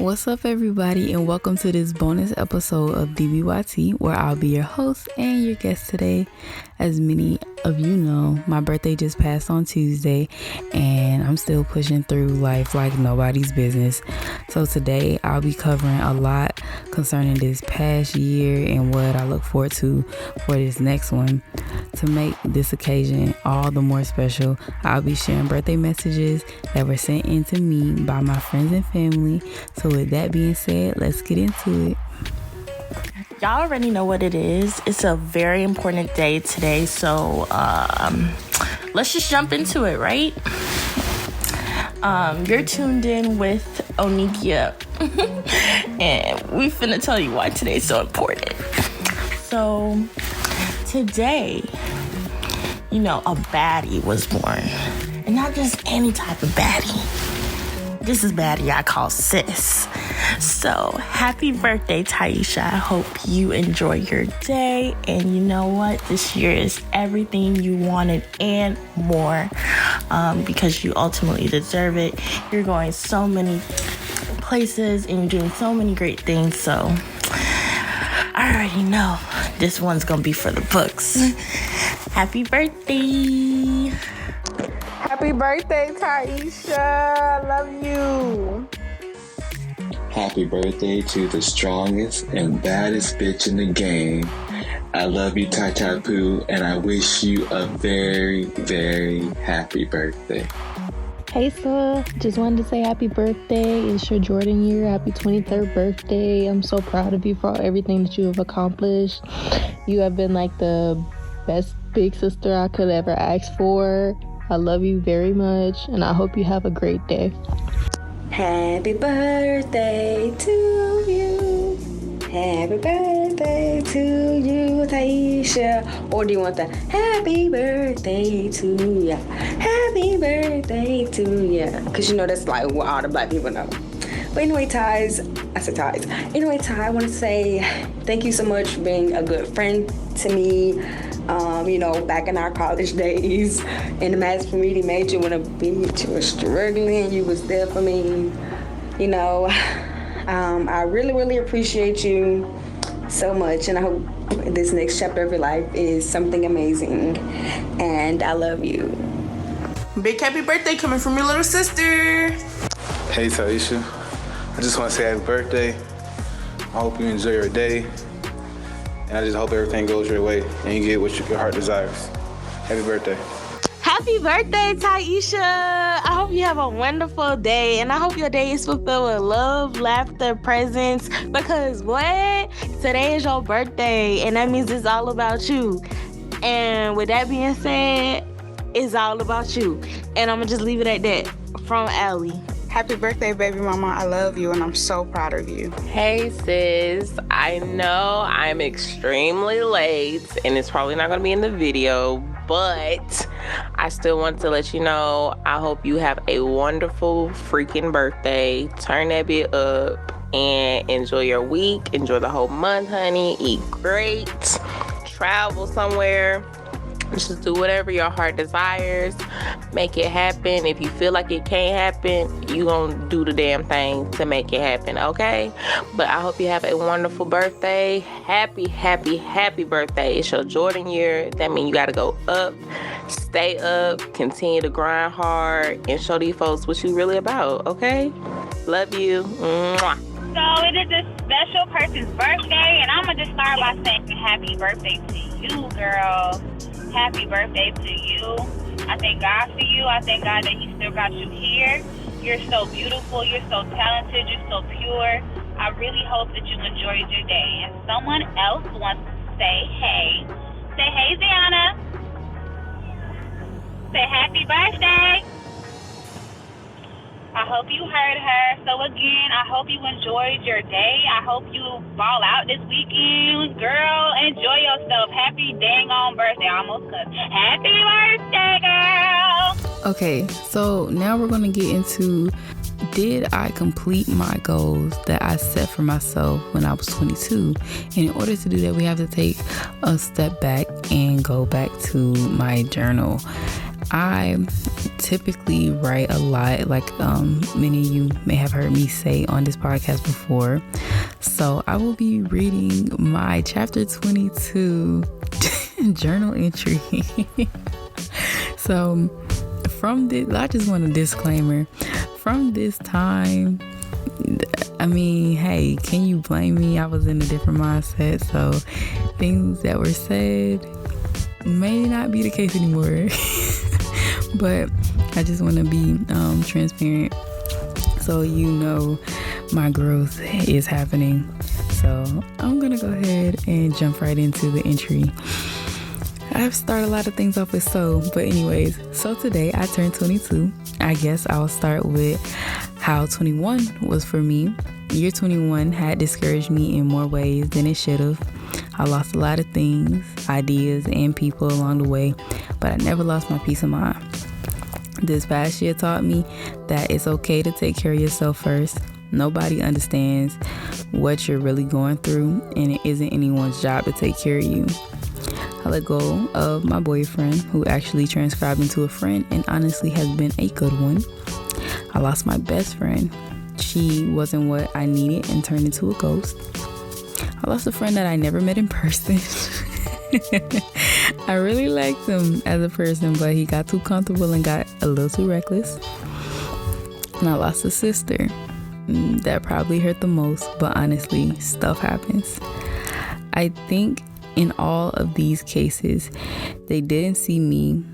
What's up, everybody, and welcome to this bonus episode of DBYT, where I'll be your host and your guest today. As many of you know, my birthday just passed on Tuesday, and I'm still pushing through life like nobody's business. So today, I'll be covering a lot concerning this past year and what I look forward to for this next one. To make this occasion all the more special, I'll be sharing birthday messages that were sent in to me by my friends and family. So with that being said, let's get into it. Y'all already know what it is. It's a very important day today, so let's just jump into it, right? You're tuned in with Onikia, and we finna tell you why today's so important. So today, a baddie was born, and not just any type of baddie. This is baddie I call sis. So, happy birthday, Tyesha. I hope you enjoy your day. And you know what? This year is everything you wanted and more, because you ultimately deserve it. You're going so many places and you're doing so many great things. So, I already know this one's going to be for the books. Happy birthday. Happy birthday, Tyesha. I love you. Happy birthday to the strongest and baddest bitch in the game. I love you, Tai Tai Poo, and I wish you a very, very happy birthday. Hey, sir. Just wanted to say happy birthday. It's your Jordan year. Happy 23rd birthday. I'm so proud of you for everything that you have accomplished. You have been like the best big sister I could ever ask for. I love you very much, and I hope you have a great day. Happy birthday to you. Happy birthday to you, Tyesha. Or do you want the happy birthday to ya? Happy birthday to ya. Because that's like what all the black people know. But anyway, Ty, I want to say thank you so much for being a good friend to me. Back in our college days, in the mass media major, when a bitch was struggling, you was there for me. I really, really appreciate you so much, and I hope this next chapter of your life is something amazing, and I love you. Big happy birthday coming from your little sister. Hey, Tyesha. I just want to say happy birthday. I hope you enjoy your day. And I just hope everything goes your way and you get what your heart desires. Happy birthday. Happy birthday, Tyesha. I hope you have a wonderful day. And I hope your day is fulfilled with love, laughter, presents. Because what? Today is your birthday. And that means it's all about you. And with that being said, it's all about you. And I'm going to just leave it at that. From Allie. Happy birthday, baby mama. I love you, and I'm so proud of you. Hey, sis. I know I'm extremely late, and it's probably not going to be in the video, but I still want to let you know I hope you have a wonderful freaking birthday. Turn that bit up and enjoy your week. Enjoy the whole month, honey. Eat great. Travel somewhere. Just do whatever your heart desires. Make it happen. If you feel like it can't happen, you gonna do the damn thing to make it happen, okay? But I hope you have a wonderful birthday. Happy, happy, happy birthday. It's your Jordan year. That means you gotta go up, stay up, continue to grind hard, and show these folks what you really about, okay? Love you. Mwah. So it is a special person's birthday, and I'm gonna just start by saying happy birthday to you, girl. Happy birthday to you. I thank God for you. I thank God that He still got you here. You're so beautiful. You're so talented. You're so pure. I really hope that you enjoyed your day. And someone else wants to say hey. Say hey, Ziana. Say happy birthday. I hope you heard her. So again, I hope you enjoyed your day. I hope you ball out this weekend. Girl, enjoy yourself. Happy dang on birthday. I almost cussed. Happy birthday, girl. Okay, so now we're going to get into, did I complete my goals that I set for myself when I was 22? And in order to do that, we have to take a step back and go back to my journal. I typically write a lot, like many of you may have heard me say on this podcast before. So I will be reading my chapter 22 journal entry. So from this, I just want a disclaimer. From this time, I mean, hey, can you blame me? I was in a different mindset, so things that were said may not be the case anymore. But I just want to be transparent, so you know my growth is happening. So I'm gonna go ahead and jump right into the entry. I've started a lot of things off with but anyways, so today I turned 22. I guess I'll start with how 21 was for me. Year 21 had discouraged me in more ways than it should have. I lost a lot of things, ideas, and people along the way, but I never lost my peace of mind. This past year taught me that it's okay to take care of yourself first. Nobody understands what you're really going through, and it isn't anyone's job to take care of you. I let go of my boyfriend, who actually transcribed into a friend and honestly has been a good one. I lost my best friend. She wasn't what I needed and turned into a ghost. I lost a friend that I never met in person. I really liked him as a person, but he got too comfortable and got a little too reckless. And I lost a sister. That probably hurt the most, but honestly, stuff happens. I think in all of these cases, they didn't see me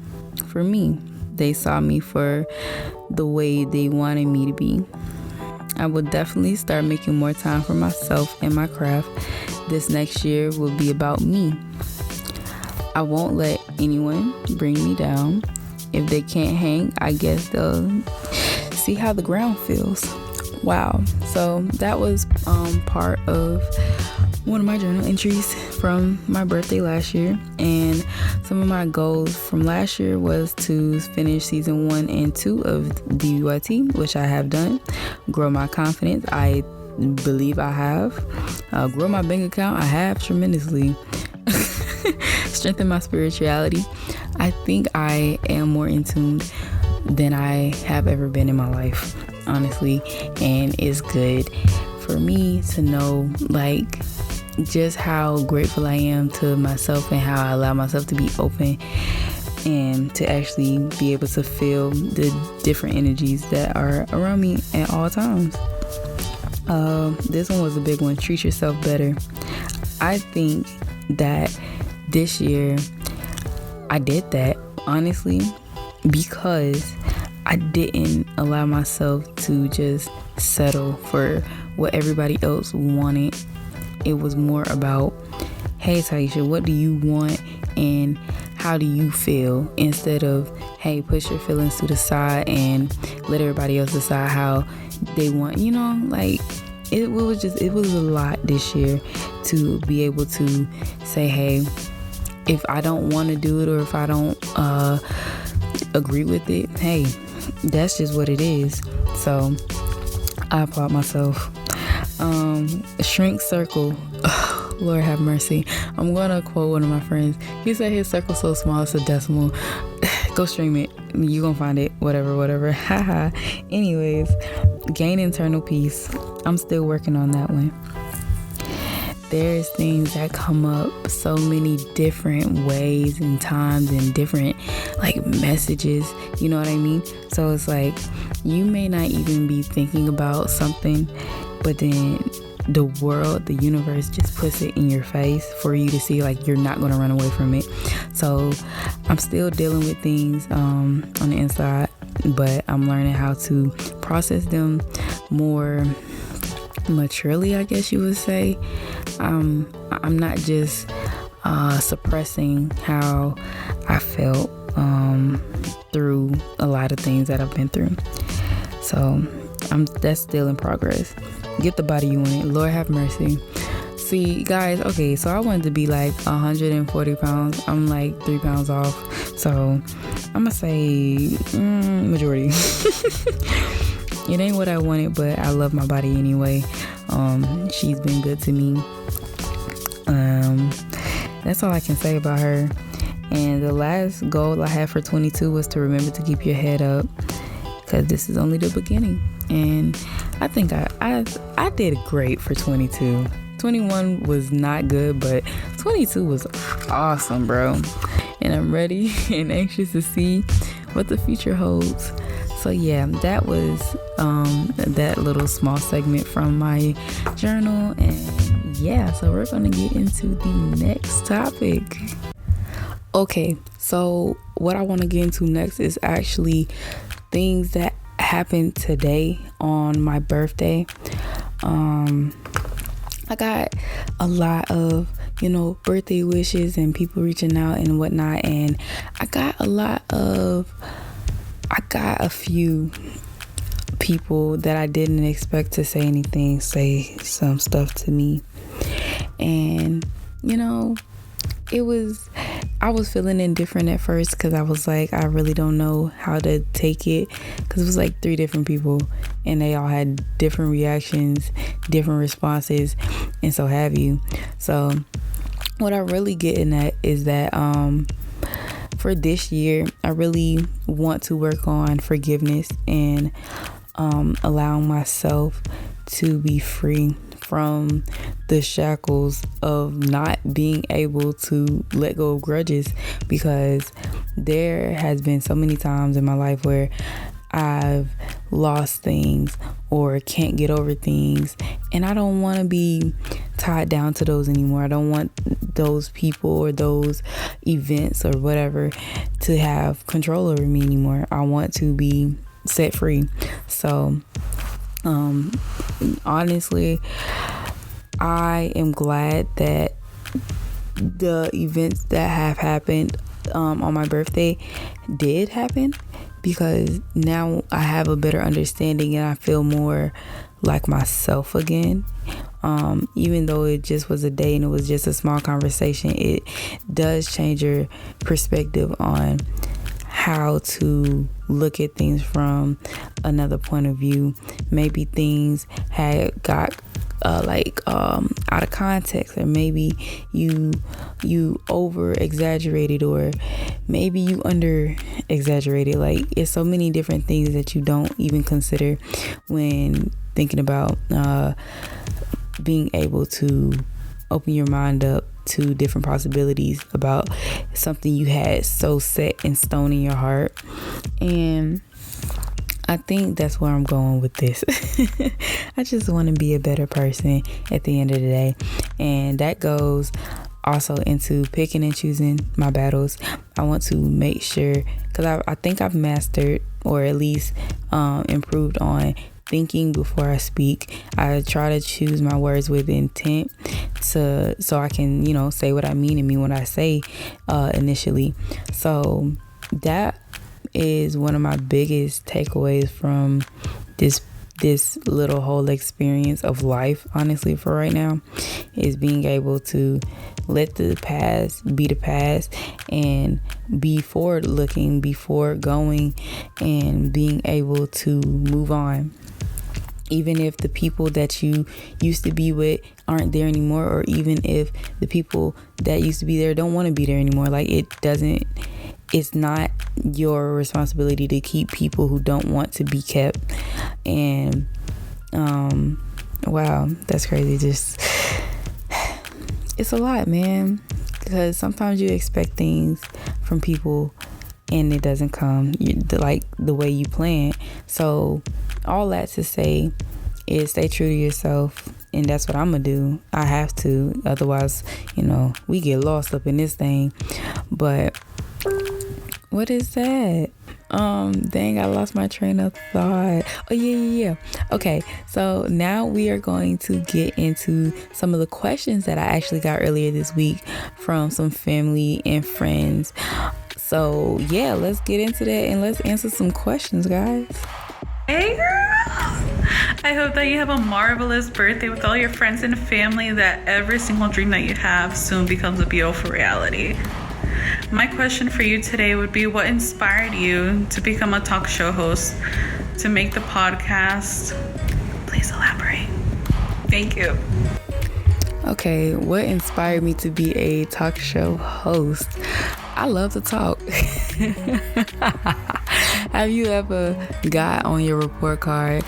for me. They saw me for the way they wanted me to be. I will definitely start making more time for myself and my craft. This next year will be about me. I won't let anyone bring me down. If they can't hang, I guess they'll see how the ground feels. Wow. So that was part of one of my journal entries from my birthday last year. And some of my goals from last year was to finish season 1 and 2 of DBYT, which I have done. Grow my confidence. I believe I have. Grow my bank account. I have tremendously. Strengthen my spirituality. I think I am more in tune than I have ever been in my life, honestly. And it's good for me to know, like, just how grateful I am to myself and how I allow myself to be open and to actually be able to feel the different energies that are around me at all times. This one was a big one. Treat yourself better. I think that this year I did that, honestly, because I didn't allow myself to just settle for what everybody else wanted. It was more about, hey, Tyesha, what do you want and how do you feel? Instead of, hey, push your feelings to the side and let everybody else decide how they want, you know, like it was a lot this year to be able to say, hey, if I don't want to do it or if I don't agree with it, hey, that's just what it is. So I applaud myself. Shrink circle. Oh, Lord have mercy. I'm gonna quote one of my friends. He said his circle's so small it's a decimal. Go stream it. You gonna find it. Whatever. Haha. Anyways, gain internal peace. I'm still working on that one. There's things that come up so many different ways and times and different like messages, you know what I mean? So it's like you may not even be thinking about something, but then the world, the universe just puts it in your face for you to see, like you're not going to run away from it. So I'm still dealing with things on the inside, but I'm learning how to process them more maturely, I guess you would say. I'm not just suppressing how I felt through a lot of things that I've been through. So that's still in progress. Get the body you want. Lord have mercy. See, guys, okay, so I wanted to be like 140 pounds. I'm like 3 pounds off. So I'm gonna say majority. It ain't what I wanted, but I love my body anyway. She's been good to me. That's all I can say about her. And the last goal I had for 22 was to remember to keep your head up, because this is only the beginning. And I think I did great for 22. 21 was not good, but 22 was awesome, bro. And I'm ready and anxious to see what the future holds. So yeah, that was that little small segment from my journal. And yeah, so we're gonna get into the next topic. Okay, so what I want to get into next is actually things that happened today on my birthday. I got a lot of, birthday wishes and people reaching out and whatnot, and I got a few people that I didn't expect to say anything, say some stuff to me. And, I was feeling indifferent at first, because I was like, I really don't know how to take it, because it was like 3 different people and they all had different reactions, different responses, and so have you. So what I'm really getting at is that for this year, I really want to work on forgiveness and allowing myself to be free from the shackles of not being able to let go of grudges, because there has been so many times in my life where I've lost things or can't get over things, and I don't want to be tied down to those anymore. I don't want those people or those events or whatever to have control over me anymore. I want to be set free. So honestly, I am glad that the events that have happened on my birthday did happen, because now I have a better understanding and I feel more like myself again. Even though it just was a day and it was just a small conversation, it does change your perspective on how to look at things from another point of view. Maybe things had got out of context, or maybe you over exaggerated, or maybe you under exaggerated. Like, it's so many different things that you don't even consider when thinking about being able to open your mind up to different possibilities about something you had so set in stone in your heart. And I think that's where I'm going with this. I just want to be a better person at the end of the day. And that goes also into picking and choosing my battles. I want to make sure, because I think I've mastered, or at least improved on, thinking before I speak. I try to choose my words with intent so I can, say what I mean and mean what I say initially. So that is one of my biggest takeaways from this little whole experience of life, honestly, for right now, is being able to let the past be the past and be forward looking, be forward going, and being able to move on. Even if the people that you used to be with aren't there anymore, or even if the people that used to be there don't want to be there anymore. Like, it's not your responsibility to keep people who don't want to be kept. And wow, that's crazy. Just, it's a lot, man, because sometimes you expect things from people and it doesn't come like the way you plan. So all that to say is, stay true to yourself, and that's what I'm gonna do. I have to, otherwise, we get lost up in this thing. But what is that? Dang, I lost my train of thought. Oh yeah. Okay, so now we are going to get into some of the questions that I actually got earlier this week from some family and friends. So yeah, let's get into that and let's answer some questions, guys. Hey girl! I hope that you have a marvelous birthday with all your friends and family, that every single dream that you have soon becomes a beautiful reality. My question for you today would be, what inspired you to become a talk show host, to make the podcast? Please elaborate. Thank you. Okay, what inspired me to be a talk show host? I love to talk. Have you ever got on your report card,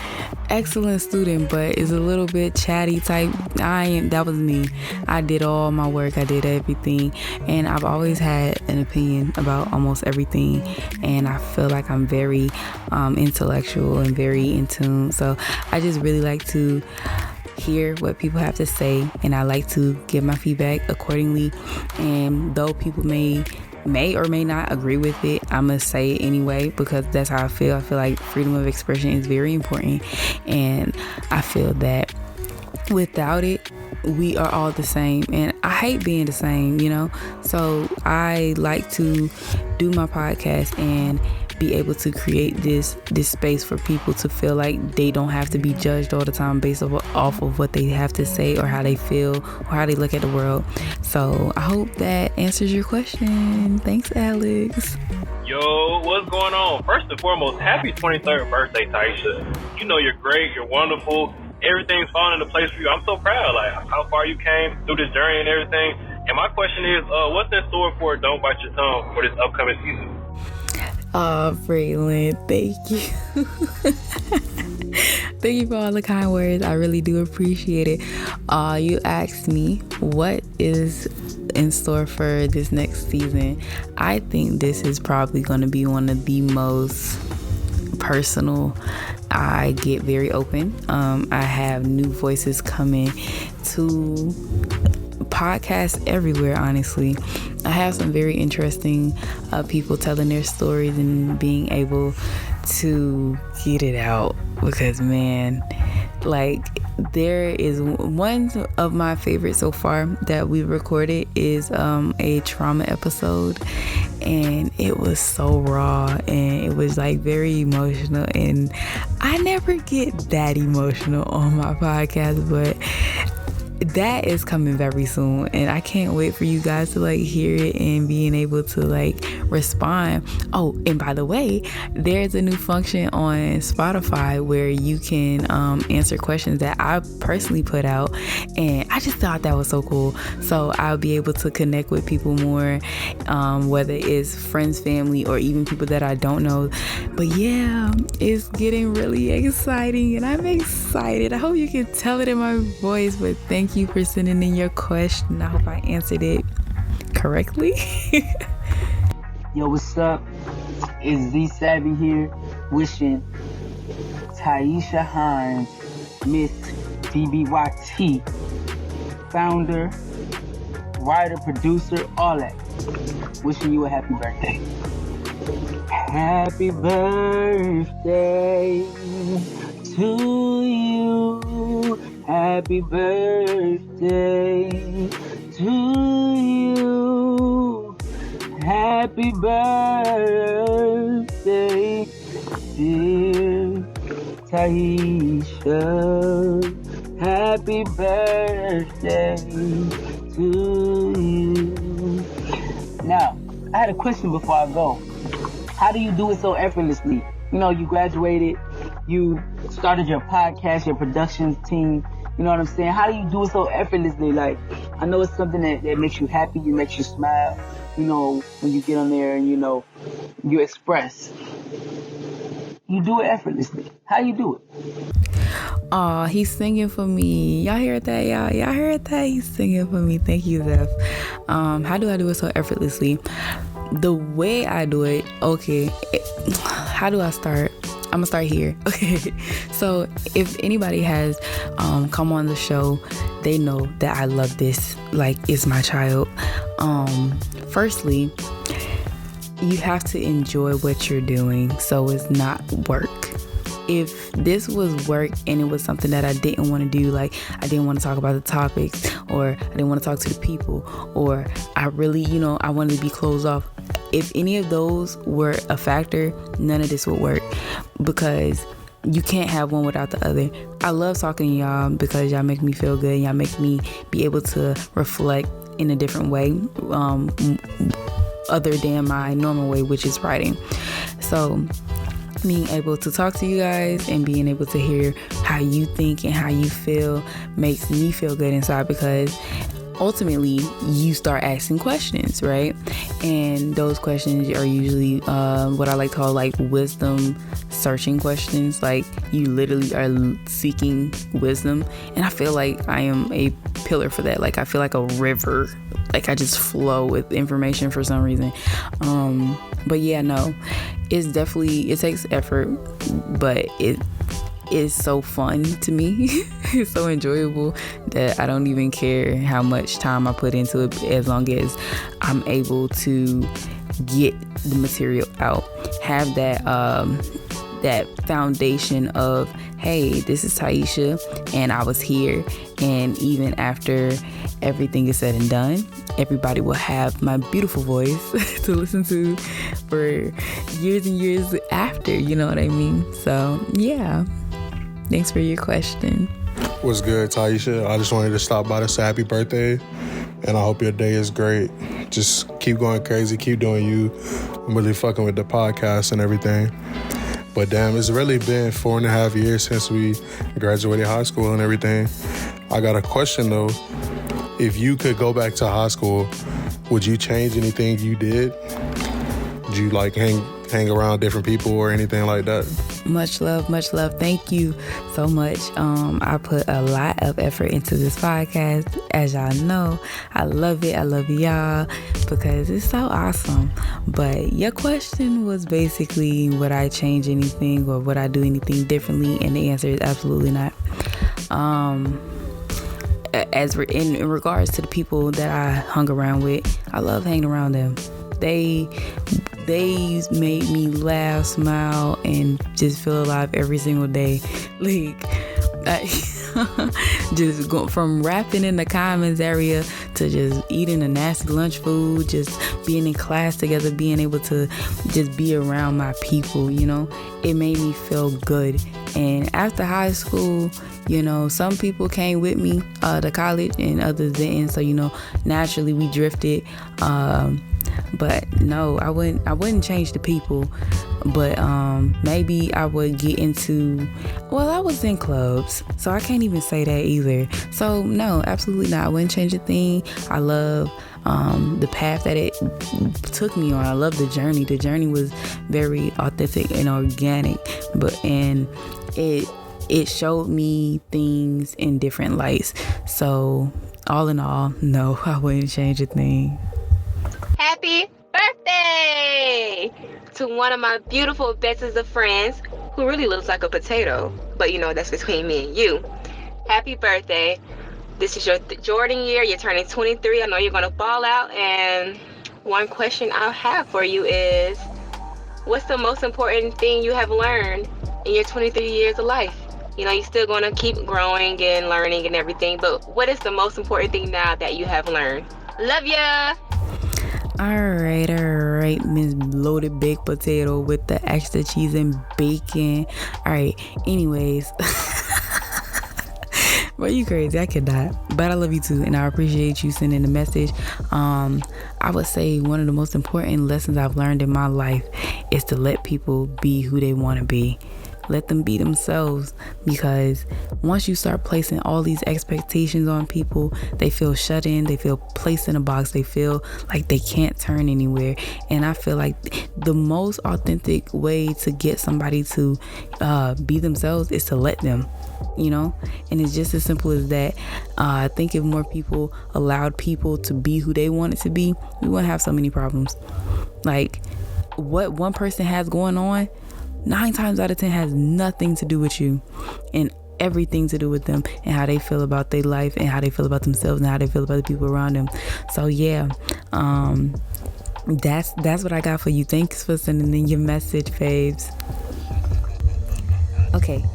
excellent student, but is a little bit chatty type? That was me. I did all my work. I did everything. And I've always had an opinion about almost everything. And I feel like I'm very intellectual and very in tune. So I just really like to hear what people have to say, and I like to give my feedback accordingly. And though people may or may not agree with it, I'm gonna say it anyway, because that's how I feel. I feel like freedom of expression is very important, and I feel that without it, we are all the same, and I hate being the same, so I like to do my podcast and be able to create this space for people to feel like they don't have to be judged all the time based off of what they have to say or how they feel or how they look at the world. So I hope that answers your question. Thanks, Alex. Yo, what's going on? First and foremost, happy 23rd birthday, Tyesha. You know you're great, you're wonderful, everything's falling into place for you. I'm so proud, like how far you came through this journey and everything. And my question is, what's in store for Don't Bite Your Tongue for this upcoming season? Braylon, thank you. Thank you for all the kind words. I really do appreciate it. You asked me what is in store for this next season. I think this is probably going to be one of the most personal. I get very open. I have new voices coming to podcasts everywhere, honestly. I have some very interesting people telling their stories and being able to get it out, because man, like, there is one of my favorites so far that we recorded is a trauma episode, and it was so raw and it was like very emotional, and I never get that emotional on my podcast, but that is coming very soon, and I can't wait for you guys to like hear it and being able to like respond. Oh, and by the way, there's a new function on Spotify where you can answer questions that I personally put out, and I just thought that was so cool. So I'll be able to connect with people more, whether it's friends, family, or even people that I don't know. But yeah, it's getting really exciting, and I'm excited. I hope you can tell it in my voice, but thank you for sending in your question. I hope I answered it correctly. Yo, what's up? It's Z Savvy here, wishing Tyesha Hines, Miss DBYT, founder, writer, producer, all that. Wishing you a happy birthday. Happy birthday to you. Happy birthday to you. Happy birthday, dear Tyesha. Happy birthday to you. Now, I had a question before I go. How do you do it so effortlessly? You graduated, you started your podcast, your production team. You know what I'm saying? How do you do it so effortlessly? Like, I know it's something that makes you happy, it makes you smile, when you get on there and, you express. You do it effortlessly. How you do it? Oh, he's singing for me. Y'all heard that, y'all? Y'all heard that? He's singing for me. Thank you, Zeph. How do I do it so effortlessly? The way I do it, okay. How do I start? I'm gonna start here. Okay. So if anybody has come on the show, they know that I love this like it's my child. Firstly, you have to enjoy what you're doing, so it's not work. If this was work and it was something that I didn't want to do, like I didn't want to talk about the topics, or I didn't want to talk to the people, or I really, I wanted to be closed off. If any of those were a factor, none of this would work, because you can't have one without the other. I love talking to y'all because y'all make me feel good. Y'all make me be able to reflect in a different way, other than my normal way, which is writing. So being able to talk to you guys and being able to hear how you think and how you feel makes me feel good inside, because ultimately you start asking questions, right? And those questions are usually what I like to call like wisdom searching questions. Like you literally are seeking wisdom, and I feel like I am a pillar for that. Like I feel like a river, like I just flow with information for some reason. But yeah, no, it's definitely, it takes effort, but it is so fun to me. It's so enjoyable that I don't even care how much time I put into it, as long as I'm able to get the material out, have that that foundation of, hey, this is Tyesha and I was here, and even after everything is said and done, everybody will have my beautiful voice to listen to for years and years after, you know what I mean? So yeah, thanks for your question. What's good, Tyesha? I just wanted to stop by to say happy birthday, and I hope your day is great. Just keep going crazy, keep doing you. I'm really fucking with the podcast and everything. But damn, it's really been 4.5 years since we graduated high school and everything. I got a question though. If you could go back to high school, would you change anything you did? Would you like hang around different people or anything like that? Much love, much love. Thank you so much. I put a lot of effort into this podcast. As y'all know, I love it. I love y'all because it's so awesome. But your question was basically, would I change anything or would I do anything differently? And the answer is absolutely not. As we're in regards to the people that I hung around with, I love hanging around them. They made me laugh, smile, and just feel alive every single day. Like, just go from rapping in the comments area to just eating a nasty lunch food, just being in class together, being able to just be around my people, you know, it made me feel good. And after high school, you know, some people came with me to college and others didn't, so, you know, naturally we drifted. But no, I wouldn't change the people, but maybe I would get into, well, I was in clubs, so I can't even say that either. So no, absolutely not. I wouldn't change a thing. I love the path that it took me on. I love the journey. The journey was very authentic and organic, and it showed me things in different lights. So all in all, no, I wouldn't change a thing. Happy birthday to one of my beautiful besties of friends who really looks like a potato, but you know, that's between me and you. Happy birthday. This is your Jordan year. You're turning 23. I know you're going to ball out, and one question I have for you is, what's the most important thing you have learned in your 23 years of life? You know, you're still going to keep growing and learning and everything, but what is the most important thing now that you have learned? Love ya! All right, Miss Loaded Baked Potato with the extra cheese and bacon. All right, anyways. Bro, you crazy. I could die. But I love you too, and I appreciate you sending the message. I would say one of the most important lessons I've learned in my life is to let people be who they want to be. Let them be themselves, because once you start placing all these expectations on people, they feel shut in, they feel placed in a box, they feel like they can't turn anywhere. And I feel like the most authentic way to get somebody to be themselves is to let them, you know. And it's just as simple as that. I think if more people allowed people to be who they wanted to be, we wouldn't have so many problems. Like, what one person has going on, 9 times out of 10 has nothing to do with you, and everything to do with them and how they feel about their life and how they feel about themselves and how they feel about the people around them. So yeah, that's what I got for you. Thanks for sending in your message, faves. Okay,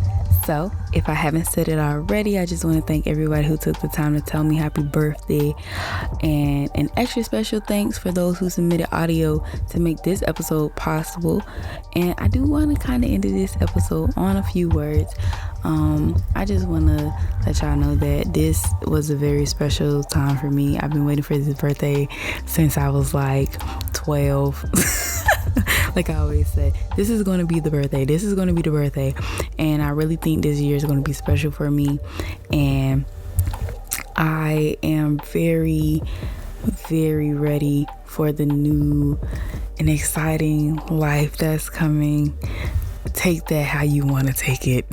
so if I haven't said it already, I just want to thank everybody who took the time to tell me happy birthday, and an extra special thanks for those who submitted audio to make this episode possible. And I do want to kind of end this episode on a few words. I just want to let y'all know that this was a very special time for me. I've been waiting for this birthday since I was like 12. Like I always say, this is going to be the birthday. This is going to be the birthday. And I really think this year is going to be special for me. And I am very, very ready for the new and exciting life that's coming. Take that how you want to take it.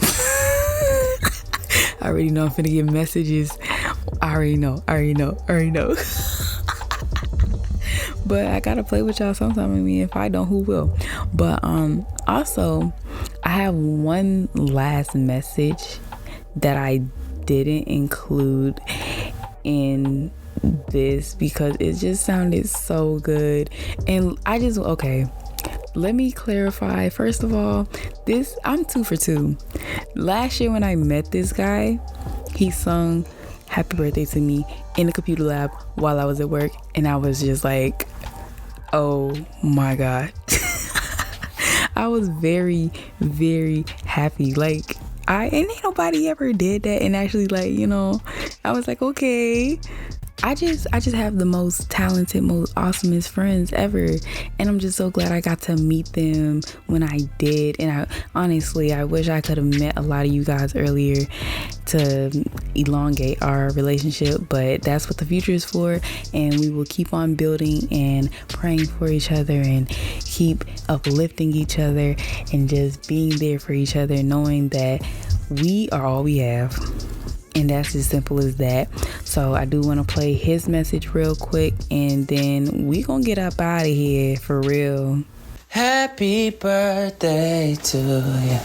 I already know I'm finna get messages. I already know. But I gotta play with y'all sometime. I mean, if I don't, who will? But also, I have one last message that I didn't include in this because it just sounded so good. And okay, let me clarify. First of all, I'm 2 for 2. Last year when I met this guy, he sung happy birthday to me in the computer lab while I was at work, and I was just like, oh my God. I was very, very happy. Like, and ain't nobody ever did that. And actually, like, you know, I was like, okay, I just have the most talented, most awesomest friends ever. And I'm just so glad I got to meet them when I did. And I wish I could have met a lot of you guys earlier to elongate our relationship, but that's what the future is for. And we will keep on building and praying for each other and keep uplifting each other and just being there for each other, knowing that we are all we have. And that's as simple as that. So I do want to play his message real quick, and then we gonna get up out of here for real. Happy birthday to you.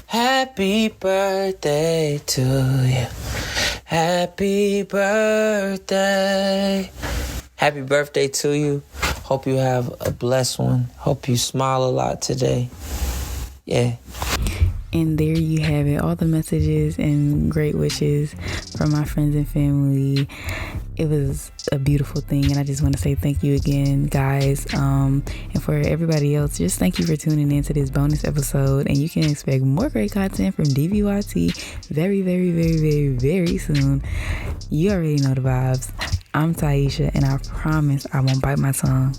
Happy birthday to you. Happy birthday. Happy birthday to you. Hope you have a blessed one. Hope you smile a lot today. Yeah. And there you have it, all the messages and great wishes from my friends and family. It was a beautiful thing, and I just want to say thank you again, guys. And for everybody else, just thank you for tuning in to this bonus episode. And you can expect more great content from DBYT very, very, very, very, very soon. You already know the vibes. I'm Tyesha, and I promise I won't bite my tongue.